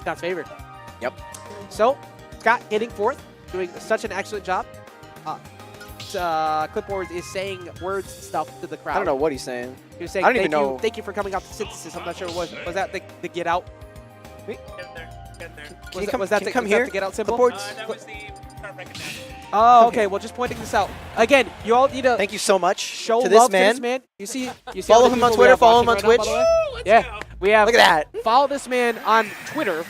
Scott's favored. Yep. So, Scott getting fourth, doing such an excellent job. Clipboard is saying words and stuff to the crowd. I don't know what he's saying. He was saying, I don't even know. Thank you for coming out to Synthesis. I'm not sure what was that the get out? Get there. Get there. Was that the get out symbol? That was the start recognition. Oh, okay. Well, just pointing this out again. You all need to Thank you so much show to love this man. to this man. You see Follow all the him on people we Twitter, have follow him watching on right now, by Twitch. the way? Let's Yeah, go. we have. Look at that. Follow this man on Twitter.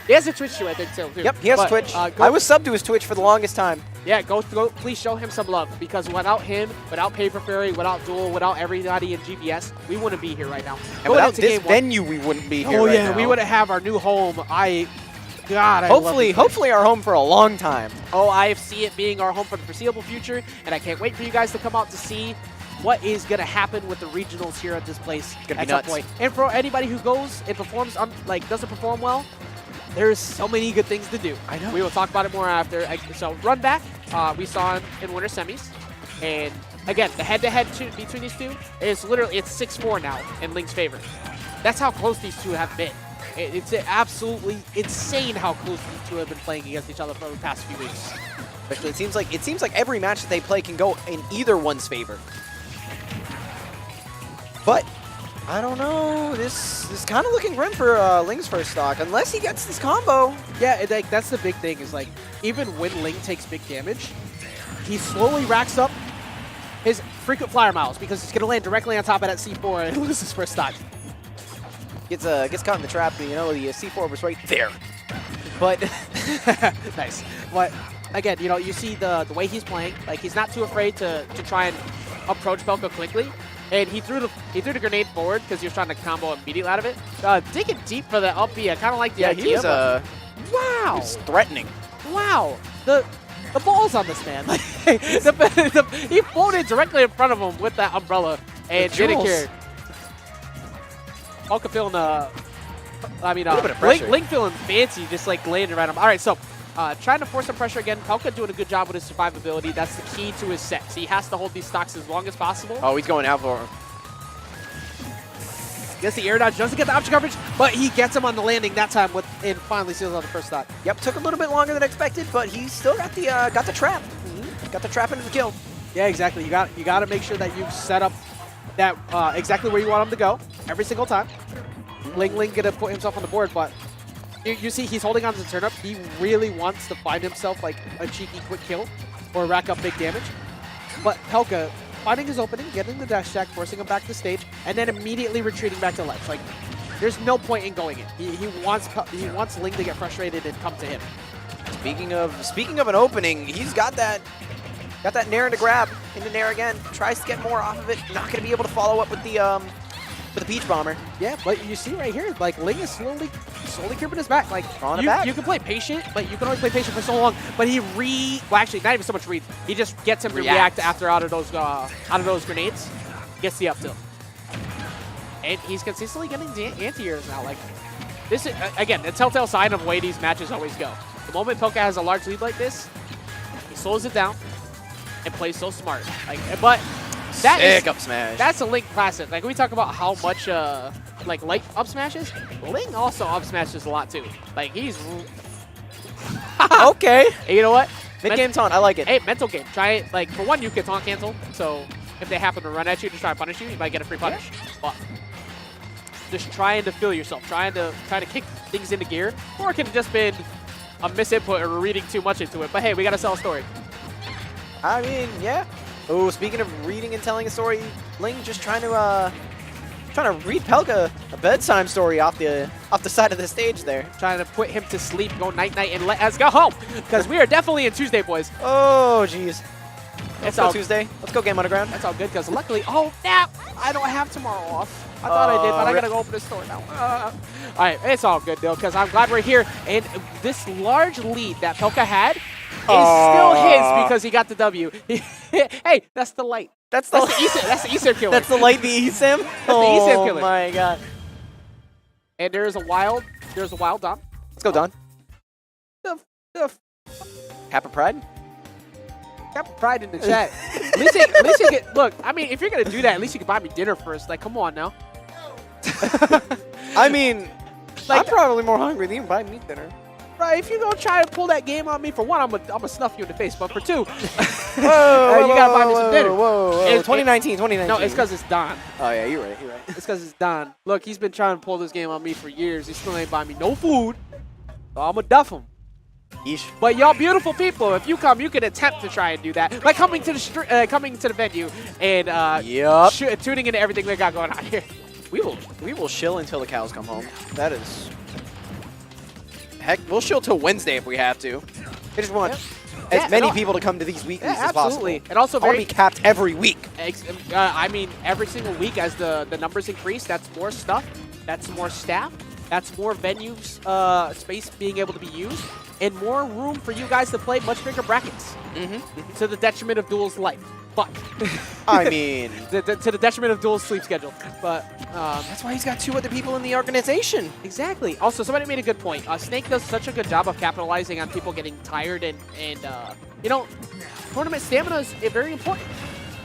He has a Twitch too, I think, too. Yep, he has But, Twitch. go- I was subbed to his Twitch for the longest time. Yeah, go. Please show him some love because without him, without Paper Fairy, without Duel, without everybody in GBS, we wouldn't be here right now. And Going without into this game one- venue, we wouldn't be here Oh right yeah, now. we wouldn't have our new home. God, I love Hopefully, this place. hopefully our home for a long time. Oh, I see it being our home for the foreseeable future, and I can't wait for you guys to come out to see what is going to happen with the regionals here at this place gonna at be some nuts. point. And for anybody who goes and performs, doesn't perform well, there's so many good things to do. I know. We will talk about it more after. So run back, we saw him in winter semis, and again, the head-to-head between these two is literally, it's 6-4 now in Ling's favor. That's how close these two have been. It's absolutely insane how close these two have been playing against each other for the past few weeks. Especially, it seems like every match that they play can go in either one's favor. But I don't know. This is kind of looking grim for Ling's first stock, unless he gets this combo. Yeah, that's the big thing is like even when Ling takes big damage, he slowly racks up his frequent flyer miles because he's gonna land directly on top of that C4 and lose his first stock. Gets caught in the trap. You know, the C4 was right there. But Nice. But again, you see the way he's playing. Like he's not too afraid to try and approach Pelca quickly. And he threw the grenade forward because he was trying to combo immediately out of it. Digging deep for the up B. I kind of like the yeah, idea. he was wow. he was threatening. Wow. The balls on this man. Like, he floated directly in front of him with that umbrella and didn't care. Pelca feeling little bit of pressure. Ling feeling fancy, just like landing around him. All right, so trying to force some pressure again. Pelca doing a good job with his survivability. That's the key to his sets. He has to hold these stocks as long as possible. Oh, he's going out for him. Gets the air dodge, doesn't get the option coverage, but he gets him on the landing that time and finally seals out the first stock. Yep, took a little bit longer than expected, but he still got the trap. Got the trap into the kill. Yeah, exactly. You got to make sure that you set up that exactly where you want him to go every single time. LingLing gonna put himself on the board, but you see he's holding on to the turnip. He really wants to find himself like a cheeky quick kill or rack up big damage. But Pelca finding his opening, getting the dash attack, forcing him back to stage, and then immediately retreating back to ledge. Like there's no point in going in. He wants Ling to get frustrated and come to him. Speaking of an opening, he's got that Nair to grab into Nair again. Tries to get more off of it. Not gonna be able to follow up with the Peach Bomber. Yeah, but you see right here, like Ling is slowly creeping his back. Like you can play patient, but you can only play patient for so long. But well, actually, not even so much read. He just gets him to react after out of those grenades. Gets the up tilt, and he's consistently getting anti-airs now. Like this is again the telltale sign of the way these matches always go. The moment Pelca has a large lead like this, he slows it down and plays so smart. Like, but. Sick up smash. That's a Ling classic. Like we talk about how much like light up smashes, Ling also up smashes a lot too. Like he's okay. Hey, you know what? Mid game taunt, I like it. Hey, mental game. Try it. Like for one, you can taunt cancel. So if they happen to run at you to try to punish you, you might get a free punish. But just trying to feel yourself, trying to kick things into gear, or it could have just been a misinput or reading too much into it. But hey, we gotta sell a story. I mean, yeah. Oh, speaking of reading and telling a story, Ling just trying to read Pelca a bedtime story off the side of the stage there. Trying to put him to sleep, go night-night, and let us go home. Because we are definitely in Tuesday, boys. Oh, jeez. It's Let's go all Tuesday. Let's go Game Underground. That's all good, because luckily, oh, snap, I don't have tomorrow off. I thought I did, but I got to go open the store now. All right, it's all good, though, because I'm glad we're here. And this large lead that Pelca had is still his because he got the W. Hey, that's the light. That's the eSIM killer. That's the light, the eSIM? That's the eSIM killer. Oh my god. And there's a wild Dom. Let's go, Don. Kappa Pride? Kappa Pride in the chat. At least you get, look, I mean, if you're going to do that, at least you can buy me dinner first. Like, come on now. I mean, I'm probably more hungry than you buy meat dinner. Right, if you go try to pull that game on me, for one, I'm gonna snuff you in the face. But for two, you gotta buy me some dinner. Whoa. 2019. No, it's because it's Don. Oh, yeah, you're right. It's because it's Don. Look, he's been trying to pull this game on me for years. He still ain't buying me no food. So I'm gonna duff him. Yeesh. But y'all beautiful people, if you come, you can attempt to try and do that. Like coming to the venue and tuning into everything they got going on here. We will chill until the cows come home. That is... Heck, we'll chill till Wednesday if we have to. I just want as many people to come to these weeklies as possible. And also I want to be capped every week. I mean, every single week as the numbers increase, that's more stuff, that's more staff, that's more venues, space being able to be used, and more room for you guys to play much bigger brackets. To the detriment of Duel's life. Fuck. I mean... to the detriment of Duel's sleep schedule. But that's why he's got 2 other people in the organization. Exactly. Also, somebody made a good point. Snake does such a good job of capitalizing on people getting tired and you know, tournament stamina is very important.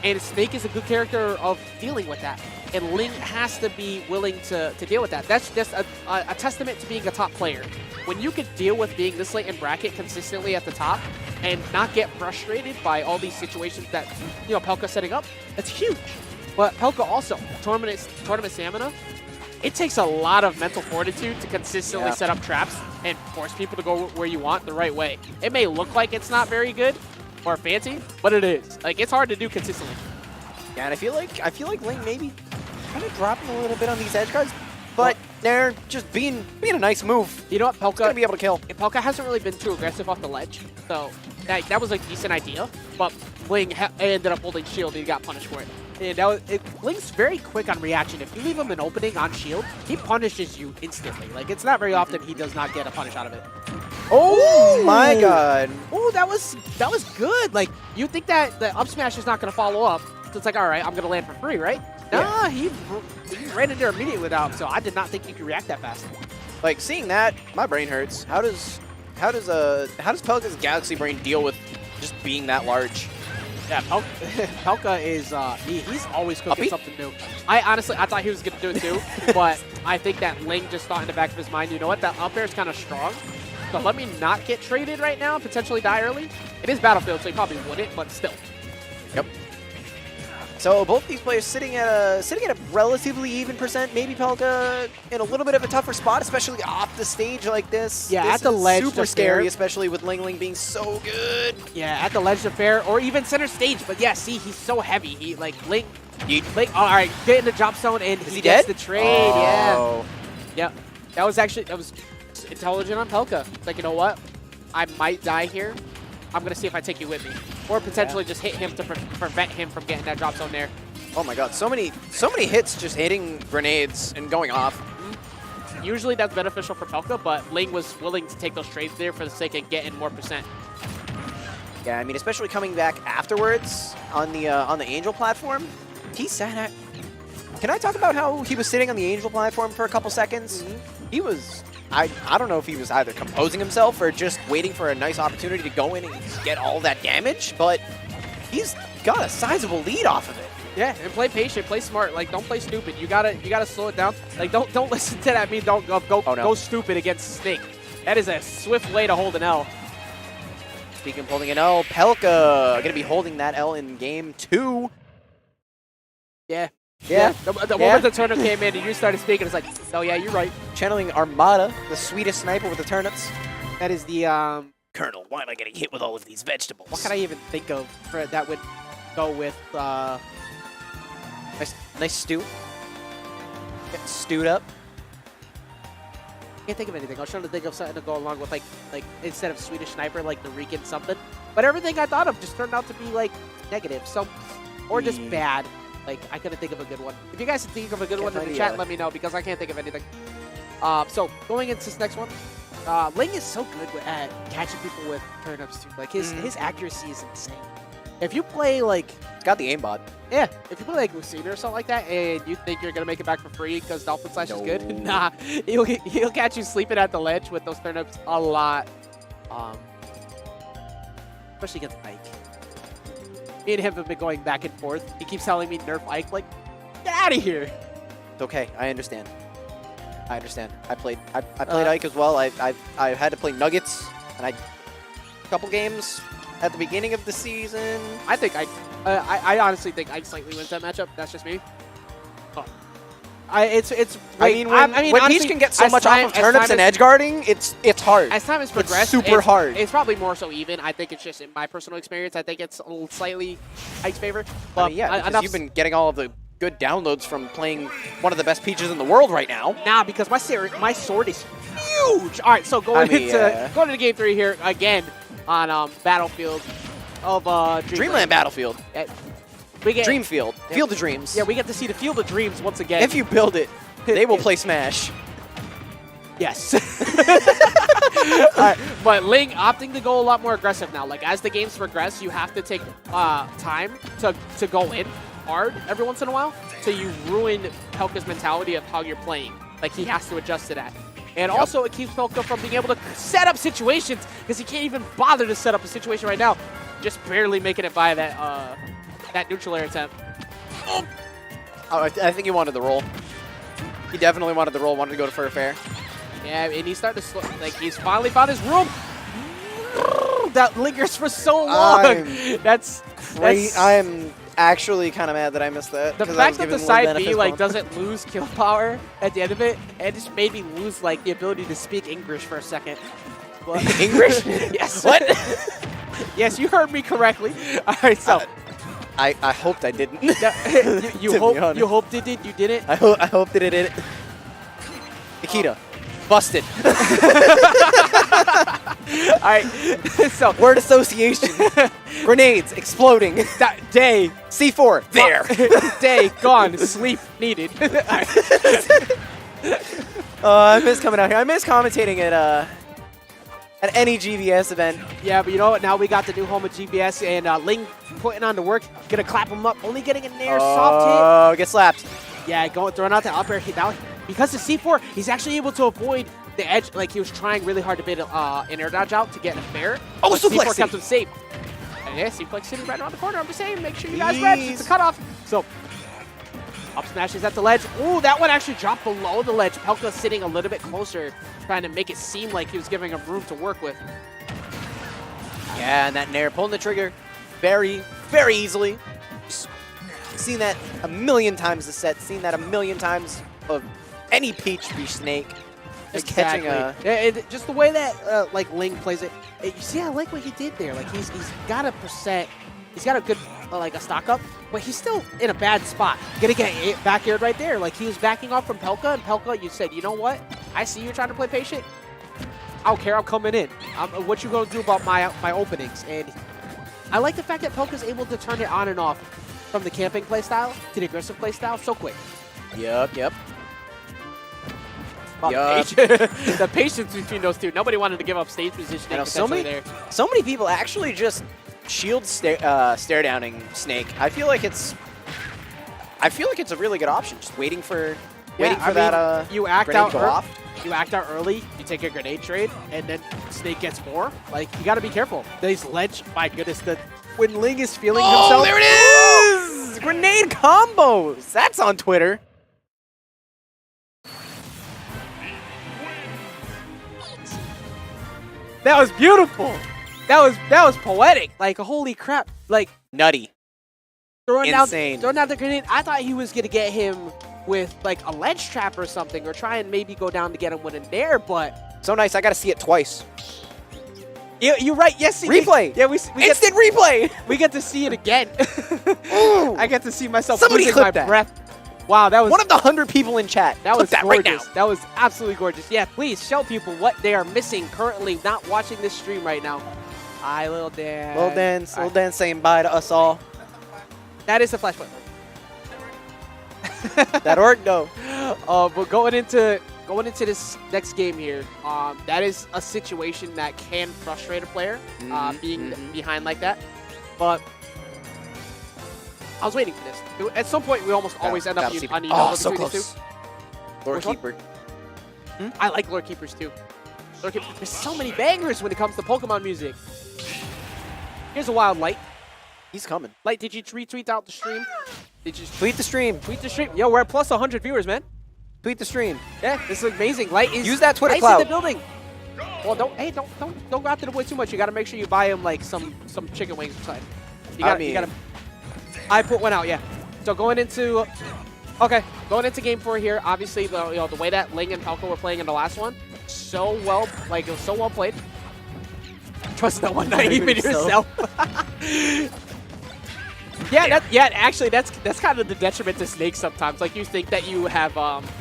And Snake is a good character of dealing with that. And Ling has to be willing to deal with that. That's just a testament to being a top player. When you can deal with being this late in bracket consistently at the top and not get frustrated by all these situations that, you know, Pelca's setting up, that's huge. But Pelca also, tournament stamina, it takes a lot of mental fortitude to consistently set up traps and force people to go where you want the right way. It may look like it's not very good or fancy, but it is. Like, it's hard to do consistently. Yeah, and I feel like Ling maybe kind of dropping a little bit on these edge guards, but they're just being a nice move. You know what, Pelca gonna be able to kill. Pelca hasn't really been too aggressive off the ledge, so that was a decent idea. But Ling ended up holding shield and he got punished for it. And Ling's very quick on reaction. If you leave him an opening on shield, he punishes you instantly. Like, it's not very often he does not get a punish out of it. Oh my god. Oh, that was good. Like, you think that the up smash is not going to follow up. So it's like, all right, I'm going to land for free, right? Nah, he ran in there immediately without him, so I did not think you could react that fast. Like, seeing that, my brain hurts. How does Pelca's Galaxy Brain deal with just being that large? Yeah, Pelca is he's always cooking something new. I thought he was gonna do it too, but I think that Ling just thought in the back of his mind, you know what, that up air is kind of strong, so let me not get traded right now and potentially die early. It is Battlefield, so he probably wouldn't, but still. Yep. So both these players sitting at a relatively even percent. Maybe Pelca in a little bit of a tougher spot, especially off the stage like this. Yeah, this at the ledge, super scary, especially with LingLing being so good. Yeah, at the ledge of fair or even center stage. But yeah, see, he's so heavy. He like Ling. All right, get in the drop zone and he gets the trade. Oh. Yeah. That was intelligent on Pelca. It's like, you know what? I might die here. I'm going to see if I take you with me. Or potentially just hit him to prevent him from getting that drop zone there. Oh my god, so many hits just hitting grenades and going off. Usually that's beneficial for Pelca, but Ling was willing to take those trades there for the sake of getting more percent. Yeah, I mean, especially coming back afterwards on the Angel platform. He sat at... Can I talk about how he was sitting on the Angel platform for a couple seconds? He was... I don't know if he was either composing himself or just waiting for a nice opportunity to go in and get all that damage, but he's got a sizable lead off of it. Yeah, and play patient, play smart. Like, don't play stupid. You gotta slow it down. Like, don't listen to that. Go stupid against Snake. That is a swift way to hold an L. Speaking of holding an L, Pelca gonna be holding that L in game 2. Yeah. The moment the turner came in and you started speaking, it's like, oh yeah, you're right. Channeling Armada, the Swedish sniper with the turnips. That is the Colonel, why am I getting hit with all of these vegetables? What can I even think of that would go with nice stew? Get stewed up. Can't think of anything. I was trying to think of something to go along with like instead of Swedish sniper, like the Rican something. But everything I thought of just turned out to be like negative, or just bad. Like, I couldn't think of a good one. If you guys think of a good one in the chat, let me know, because I can't think of anything. So, going into this next one, Ling is so good at catching people with turnips, too. Like, his accuracy is insane. If you play, like... Got the aimbot. Yeah, if you play, like, Lucina or something like that, and you think you're going to make it back for free because Dolphin Slash is good, nah. He'll catch you sleeping at the ledge with those turnips a lot. Especially against Ike. Me and him have been going back and forth. He keeps telling me nerf Ike, like, get out of here. It's okay, I understand. I understand. I played Ike as well. I had to play Nuggets, and a couple games at the beginning of the season. I think I honestly think Ike slightly wins that matchup. That's just me. Oh. When honestly, Peach can get so much off of turnips and edge guarding, it's hard. As time has progressed, it's super hard. It's probably more so even. I think it's just in my personal experience. I think it's a little slightly Ike's favor. But because you've been getting all of the good downloads from playing one of the best Peaches in the world right now. Nah, because my sword is huge. All right, so going into game 3 here again on Battlefield of Dreamland Battlefield. We get Dreamfield. Field of Dreams. Yeah, we get to see the Field of Dreams once again. If you build it, they will play Smash. Yes. But Ling opting to go a lot more aggressive now. Like, as the games progress, you have to take time to go in hard every once in a while. So you ruin Pelca's mentality of how you're playing. Like, he has to adjust to that. And also, it keeps Pelca from being able to set up situations because he can't even bother to set up a situation right now. Just barely making it by that that neutral air attempt. Oh, I think he wanted the roll. He definitely wanted the roll, wanted to go for a fair. Yeah, and he's starting to like he's finally found his room. That lingers for so long. That's crazy. I'm actually kind of mad that I missed that. The fact that the side B like doesn't lose kill power at the end of it, it just made me lose like the ability to speak English for a second. But English? Yes. What? Yes, you heard me correctly. All right, so. I hoped I didn't. you hoped it did. You didn't. I hoped that it did. Nikita, busted. All right. So word association. Grenades exploding. Day C4 there. Day gone. Sleep needed. I miss coming out here. I miss commentating at any GBS event. Yeah, but you know what? Now we got the new home of GBS, and Ling putting on the work. Gonna clap him up. Only getting a nair soft hit. Oh, get slapped. Yeah, throwing out the up air hit. Now, because the C4, he's actually able to avoid the edge. Like, he was trying really hard to bait an air dodge out to get a fair. Oh, C4 suplex kept him safe. And yeah, Suplex City right around the corner. I'm just saying, make sure you guys ready. It's a cutoff. So, up smashes at the ledge. Ooh, that one actually dropped below the ledge. Pelca sitting a little bit closer, trying to make it seem like he was giving him room to work with. Yeah, and that nair pulling the trigger very, very easily. Seen that a million times this set. Seen that a million times of any Peach be Snake. Just catching a... just the way that like Ling plays it. You see, I like what he did there. Like he's got a percent. He's got a good like a stock up, but he's still in a bad spot. Gonna get back aired right there. Like he was backing off from Pelca, and Pelca, you said, you know what? I see you trying to play patient. I don't care. I'm coming in. What you gonna do about my openings? And I like the fact that Pelca's able to turn it on and off from the camping playstyle to the aggressive playstyle so quick. Yep. The patience between those two. Nobody wanted to give up stage positioning. Know, so many people actually just shield stare downing Snake. I feel like it's a really good option. Just waiting for that you act grenade out go off. You act out early, you take a grenade trade, and then Snake gets more. Like, you got to be careful. These ledge, my goodness, when Ling is feeling himself. Oh, there it is! Grenade combos. That's on Twitter. That was beautiful. That was poetic. Like, holy crap. Like, nutty. Insane. Throwing out the grenade. I thought he was going to get him with, like, a ledge trap or something, or try and maybe go down to get him with a nair, but... So nice. I got to see it twice. You're right. Yes, replay. Yeah, we instant replay. We get to see it again. I get to see myself Somebody losing my that. breath. Wow, that was one of the 100 people in chat. That was that gorgeous. Right now. That was absolutely gorgeous. Yeah, please show people what they are missing currently, not watching this stream right now. Hi, Lil Dan. Lil Dan saying bye to us all. That is the flashpoint. That org, no. But going into this next game here, that is a situation that can frustrate a player, being behind like that. But I was waiting for this. At some point, we almost always end up on so between close. these two. Lord Keeper. I like Lord Keepers too. There's so many bangers when it comes to Pokemon music. Here's a wild Light. He's coming. Light, did you retweet out the stream? Did you tweet the stream? Tweet the stream. Yo, we're at plus 100 viewers, man. Tweet the stream. Yeah, this is amazing. Light is Use that Twitter Light's clout. in the building. Well, don't go after the boy too much. You got to make sure you buy him like some chicken wings inside. You got to. I put one out, yeah. So going into game 4 here. Obviously, the way that Ling and Pelca were playing in the last one, so well, like it was so well played. Trust no one, not even yourself. Actually, that's kind of the detriment to Snake sometimes. Like you think that you have,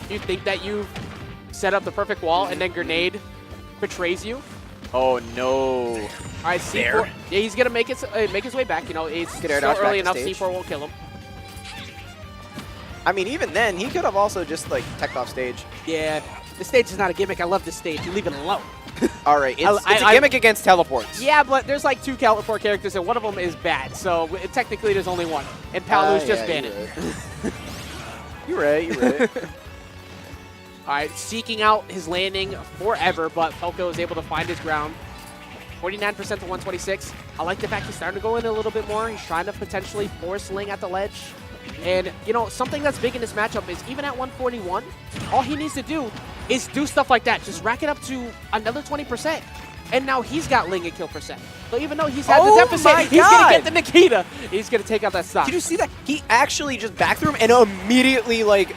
you've set up the perfect wall, and then Grenade betrays you. Oh no! All right, C4. Yeah, he's gonna make his way back. You know, it's still early enough. C4 won't kill him. I mean, even then, he could have also just like teched off stage. Yeah, the stage is not a gimmick. I love this stage. You leave it alone. All right, it's a gimmick against teleports. Yeah, but there's like 2 teleport characters, and one of them is bad. So technically, there's only one, and Palu's just banned. You're right. All right, seeking out his landing forever, but Pelca was able to find his ground. 49% to 126. I like the fact he's starting to go in a little bit more. He's trying to potentially force Ling at the ledge. And, you know, something that's big in this matchup is even at 141, all he needs to do is do stuff like that. Just rack it up to another 20%. And now he's got Ling at kill percent. So even though he's had the deficit, he's going to get the Nikita. He's going to take out that stock. Did you see that? He actually just back through him and immediately, like,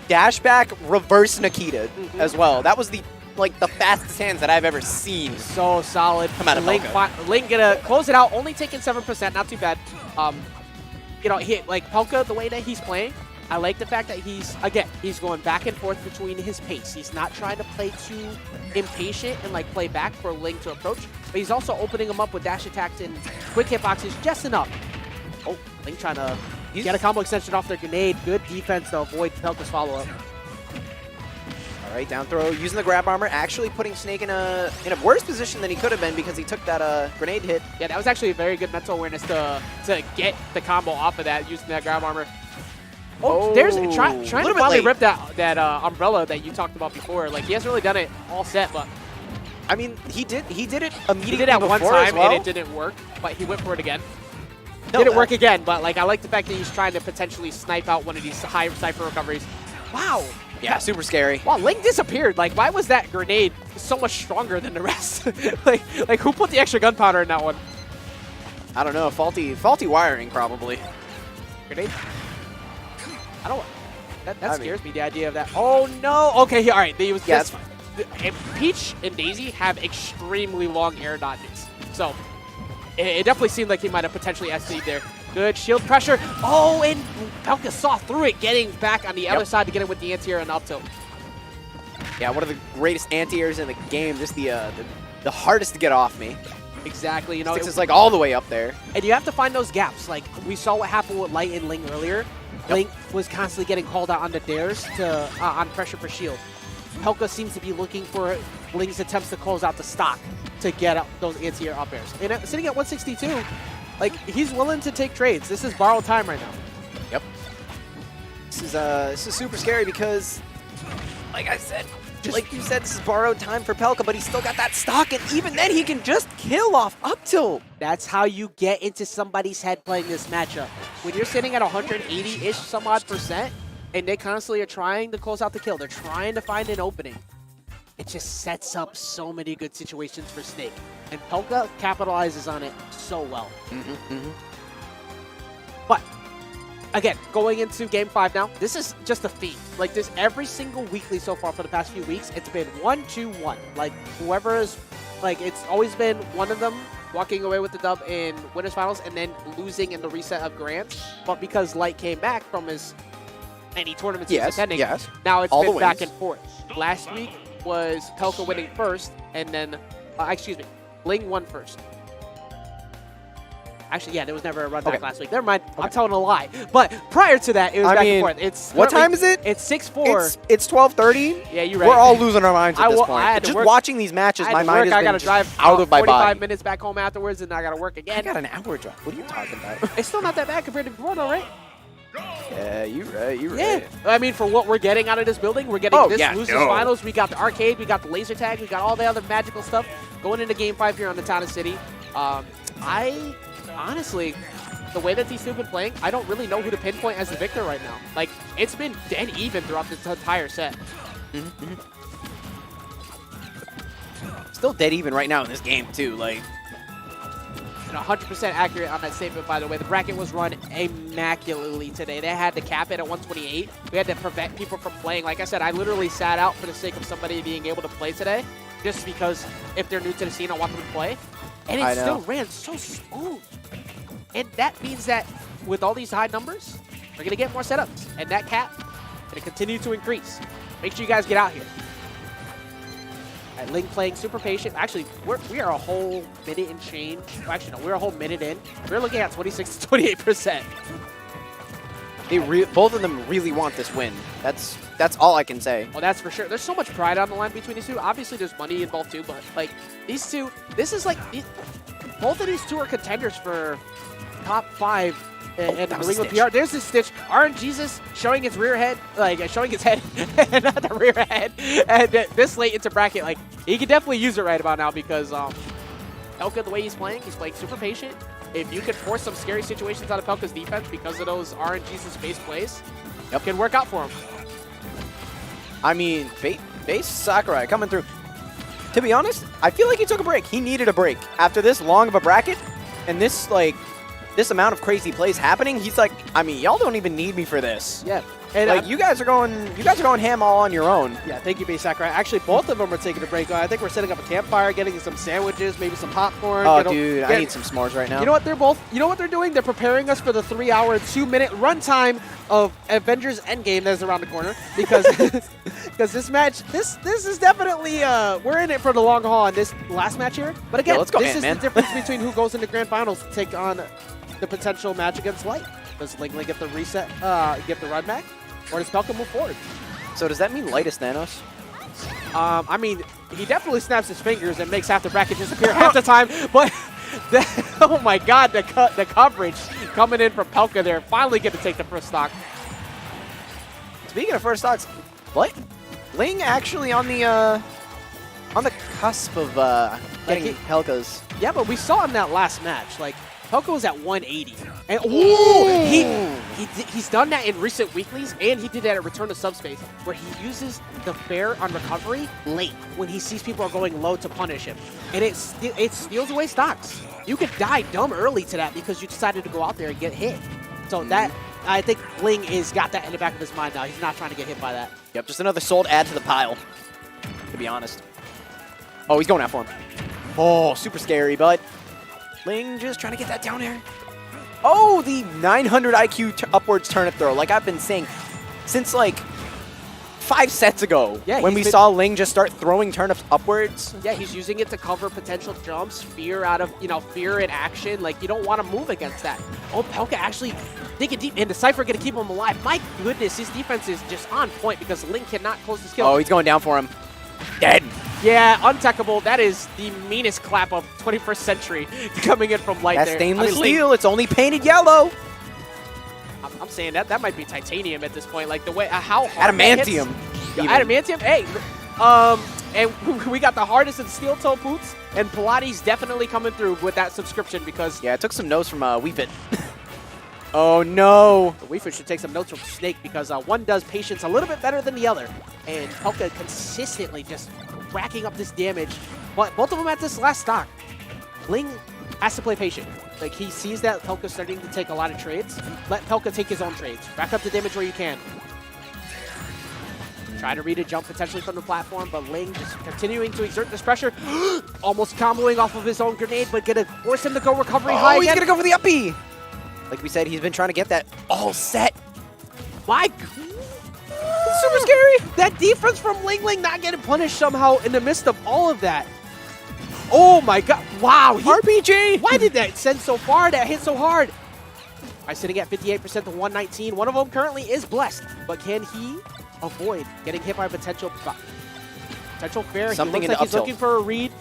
dash back, reverse Nikita as well. That was the fastest hands that I've ever seen. So solid. Come out of Ling gonna close it out, only taking 7%, not too bad. You know, Pelca, the way that he's playing, I like the fact that he's going back and forth between his pace. He's not trying to play too impatient and like play back for Ling to approach, but he's also opening him up with dash attacks and quick hitboxes just enough. Oh, Ling trying to get a combo extension off their grenade. Good defense to avoid Pelca's follow-up. All right, down throw, using the grab armor, actually putting Snake in a worse position than he could have been because he took that grenade hit. Yeah, that was actually a very good mental awareness to get the combo off of that using that grab armor. Oh, there's trying to finally rip that umbrella that you talked about before. Like he hasn't really done it all set, but I mean he did it immediately. He did it at one time and it didn't work, but he went for it again. Didn't work again, but like I like the fact that he's trying to potentially snipe out one of these high Cypher recoveries. Wow. Yeah, super scary. Wow, Ling disappeared. Like, why was that grenade so much stronger than the rest? like who put the extra gunpowder in that one? I don't know. Faulty wiring, probably. Grenade? I don't. That scares me. The idea of that. Oh no. Okay. All right. Peach and Daisy have extremely long air dodges, so it definitely seemed like he might have potentially SD'd there. Good shield pressure. Oh, and Pelca saw through it, getting back on the other side to get it with the anti-air and up tilt. Yeah, one of the greatest anti-airs in the game. Just the hardest to get off me. Exactly. You know, it's like all the way up there. And you have to find those gaps. Like we saw what happened with Light and Ling earlier. Ling was constantly getting called out on the dares on pressure for shield. Pelca seems to be looking for Ling's attempts to close out the stock to get out those anti-air up airs. And sitting at 162. Like, he's willing to take trades. This is borrowed time right now. Yep. This is super scary because, like I said, like you said, this is borrowed time for Pelca, but he's still got that stock, and even then he can just kill off up tilt. That's how you get into somebody's head playing this matchup. When you're sitting at 180-ish some odd %, and they constantly are trying to close out the kill, they're trying to find an opening. It just sets up so many good situations for Snake. And Pelca capitalizes on it so well. But, again, going into Game 5 now, this is just a theme. Like, this every single weekly so far for the past few weeks, it's been 1-2-1. Like, whoever is, like, it's always been one of them walking away with the dub in Winners Finals and then losing in the reset of Grands. But because Light came back from his any tournaments he's attending, now it's been back and forth. Last week was Pelca winning first, and then, Ling won first. Actually, yeah, there was never a run back last week. Never mind, I'm telling a lie. But prior to that, it was back and forth. It's what time is it? It's 6-4. It's 12:30. Yeah, you're right. We're all losing our minds at this point. Just watching these matches, my mind has been drive out of my body. 45 minutes back home afterwards, and I got to work again. I got an hour drive. What are you talking about? It's still not that bad compared to before, though, right? Yeah, you're right. Yeah, I mean, for what we're getting out of this building, we're getting Losers Finals. We got the arcade, we got the laser tag, we got all the other magical stuff going into Game 5 here on the Town and City. I honestly, the way that these two have been playing, I don't really know who to pinpoint as the victor right now. Like, it's been dead even throughout this entire set. Still dead even right now in this game, too. Like, And 100% accurate on that statement, by the way. The bracket was run immaculately today. They had to cap it at 128. We had to prevent people from playing. Like I said, I literally sat out for the sake of somebody being able to play today, just because if they're new to the scene, I want them to play. And it still ran so smooth. And that means that with all these high numbers, we're going to get more setups. And that cap going to continue to increase. Make sure you guys get out here. Ling playing super patient. Actually, we are a whole minute and change. Well, actually, no, we're a whole minute in. We're looking at 26 to 28%. both of them really want this win. That's all I can say. Well, that's for sure. There's so much pride on the line between these two. Obviously, there's money involved too, but like these two, this is like both of these two are contenders for top 5. And Ling with PR. There's this stitch. RNGesus showing his rear head, like showing his head, not the rear head. And this late into bracket, like he could definitely use it right about now because Pelca, the way he's playing super patient. If you could force some scary situations out of Pelca's defense because of those RNGesus base plays, it can work out for him. I mean, base Sakurai coming through. To be honest, I feel like he took a break. He needed a break after this long of a bracket, and this this amount of crazy plays happening. He's like, I mean, y'all don't even need me for this. Yeah. And like, you guys are going ham all on your own. Yeah, thank you, Base Sakurai. Actually, both of them are taking a break. I think we're setting up a campfire, getting some sandwiches, maybe some popcorn. Oh, dude, I need some s'mores right now. You know what they're doing? They're preparing us for the 3-hour and 2-minute runtime of Avengers Endgame that is around the corner. Because this match, this is definitely, we're in it for the long haul on this last match here. But again, let's go, this is man. the difference between who goes into Grand Finals to take on the potential match against Light. Does LingLing get the reset, get the run back? Or does Pelca move forward? So does that mean Light is Thanos? I mean, he definitely snaps his fingers and makes half the bracket disappear half the time. But, oh my God, the coverage coming in from Pelca there. Finally get to take the first stock. Speaking of first stocks, Ling actually on the cusp of getting Pelca's. Yeah, but we saw in that last match, like, Pelca was at 180. And he's done that in recent weeklies, and he did that at Return to Subspace, where he uses the fair on recovery late when he sees people are going low to punish him. And it steals away stocks. You could die dumb early to that because you decided to go out there and get hit. So that, I think Ling has got that in the back of his mind now. He's not trying to get hit by that. Yep, just another soul to add to the pile, to be honest. Oh, he's going out for him. Oh, super scary, but Ling just trying to get that down air. Oh, the 900 IQ upwards turnip throw. Like I've been saying since like 5 sets ago, when we saw Ling just start throwing turnips upwards. Yeah, he's using it to cover potential jumps, fear out of, fear in action. Like, you don't want to move against that. Oh, Pelca actually digging deep, and the Cypher going to keep him alive. My goodness, his defense is just on point because Ling cannot close the skill. Oh, he's going down for him. Dead. Yeah, untechable. That is the meanest clap of 21st century coming in from Light there. That's stainless steel. It's only painted yellow. I'm saying that might be titanium at this point. Like the way how hard adamantium. Adamantium. Hey, and we got the hardest of the steel toe boots, and Pilates definitely coming through with that subscription because I took some notes from Weefit. Oh no! Weefit should take some notes from Snake because one does patience a little bit better than the other, and Pelca consistently just racking up this damage. But both of them at this last stock, Ling has to play patient. Like, he sees that Pelca's starting to take a lot of trades. Let Pelca take his own trades. Rack up the damage where you can. Try to read a jump potentially from the platform, but Ling just continuing to exert this pressure. Almost comboing off of his own grenade, but gonna force him to go recovery high he's again. Gonna go for the uppy! Like we said, he's been trying to get that all set. My super scary. That defense from LingLing not getting punished somehow in the midst of all of that. Oh my God. Wow. RPG. Why did that send so far? That hit so hard. Sitting at 58% to 119. One of them currently is blessed, but can he avoid getting hit by a potential fair? Something he looks like he's looking for a read.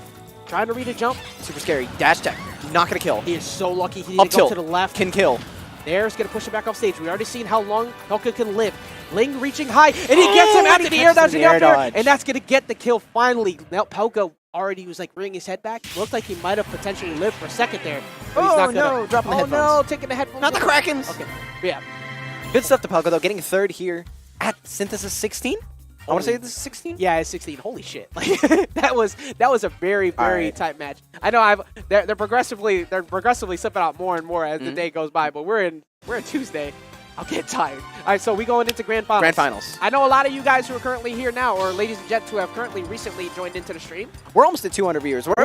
Trying to read a jump. Super scary. Dash tech. Not going to kill. He is so lucky he didn't go to the left. Can kill. There's going to push him back off stage. We've already seen how long Pelca can live. Ling reaching high, and he gets him after the air dodge and up there, and that's going to get the kill finally. Now Pelca already was like bringing his head back. Looked like he might have potentially lived for a second there. But Oh, he's not no, gonna. dropping the Oh headphones. no, taking the headphones. Not the with him. Krakens. Okay, but yeah. Good stuff to Pelca, though, getting third here at Synthesis 16. I want to say this is 16? Yeah, it's 16. Holy shit! Like that was a very right. tight match. I know they're progressively slipping out more and more as the day goes by. But we're a Tuesday. I'll get tired. All right, so we going into grand finals. Grand finals. I know a lot of you guys who are currently here now, or ladies and gents who have currently recently joined into the stream. We're almost at 200 viewers. We're